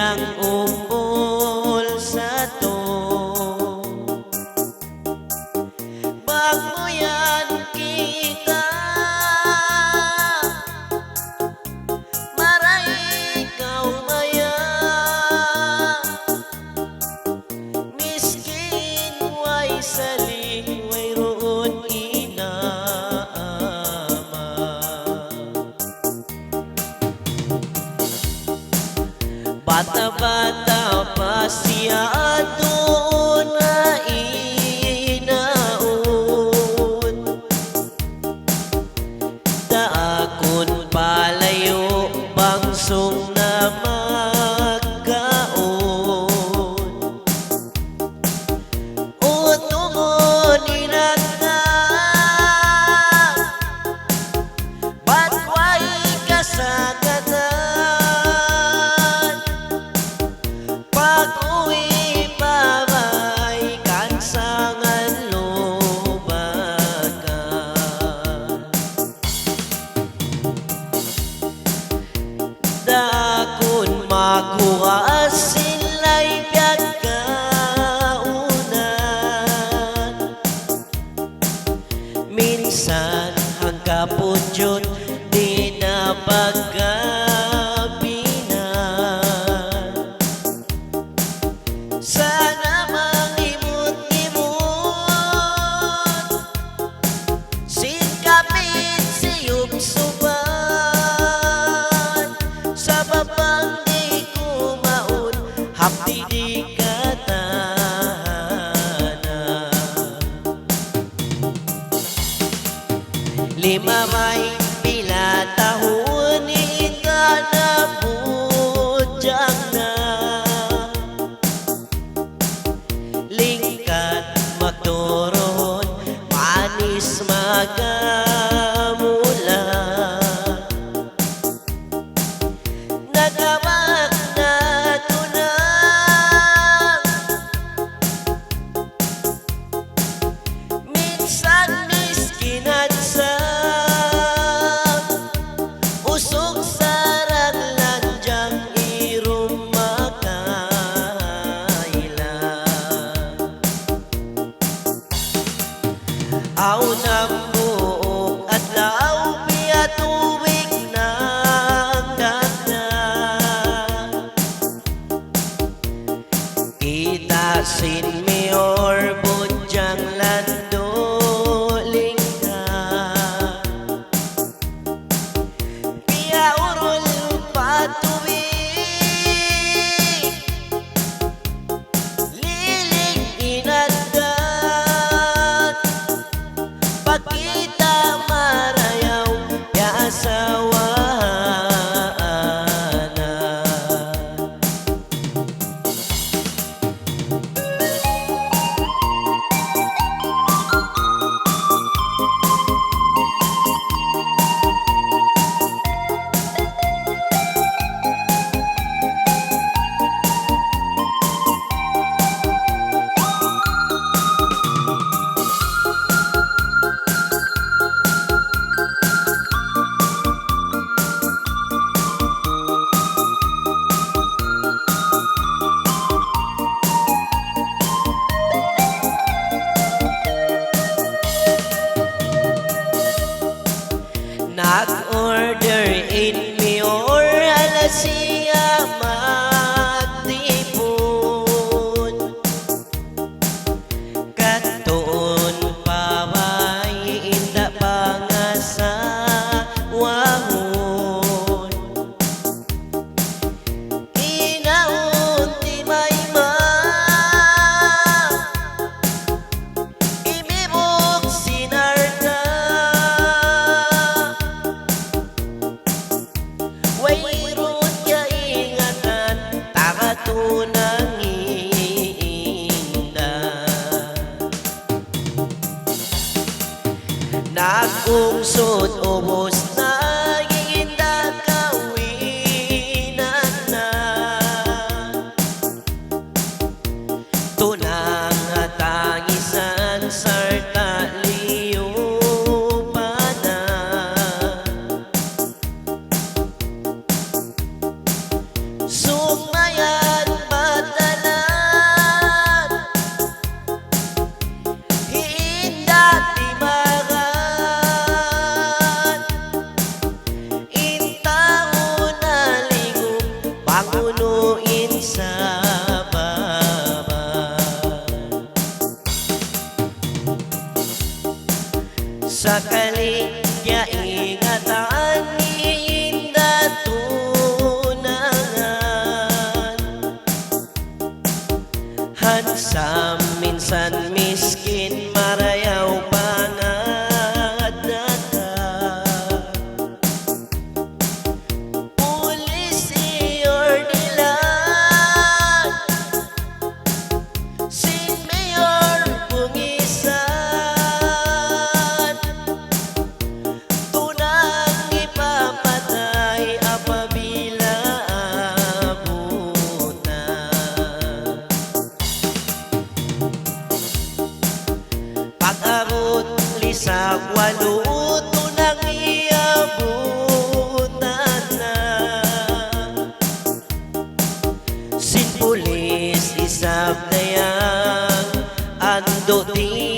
yang umpol sa to. Bago yan kita maray ikaw maya, miskin way saling way roon inaama. Bata-bata pa siya doon na inaon, daakon palayo bangsong na magkaon. Utungon inagda ba't way kasagatan, pag-uwi pa may kansangan lubagan. Dakon makuha sila'y biyag kaunan, minsan hangkapon yun di na pagkabinan. Sana mangimot-imot singkapit siyong suban, sa babang di kumaon hapdi di katana. Lima may pila tahun ika na bujang na, lingkat magturon manis magamula. Nagamak na tunang minsan miskin at usog sarang landyang irum makailan. Aw ng buok at law biya tuwig ng dagdag, itasin mi or budyang landoling ka. Biya urol patuwig liling inagdag, pagkita marayaw ya asawa na. Nag-order in me or alasiya magtipon, katuon paway inda pangasawahon. Inaon ti mayma imibok sinarga, wayrun ka ingatan takatunang inda. Nagungsod ubos na inda kawinan na, tunang hatangisan sarta liyo pa na. Sumaya luin sa baba. Sakali kya ingatan inda tunangan, hansam minsan miskin marayaw pangadaka. Pulis iyor dilan, sin mayor pungisan, tunang ipapatay apabila abutan. Pag-abot lisag waluto nang iabutan na, sin pulis isab na yang ando di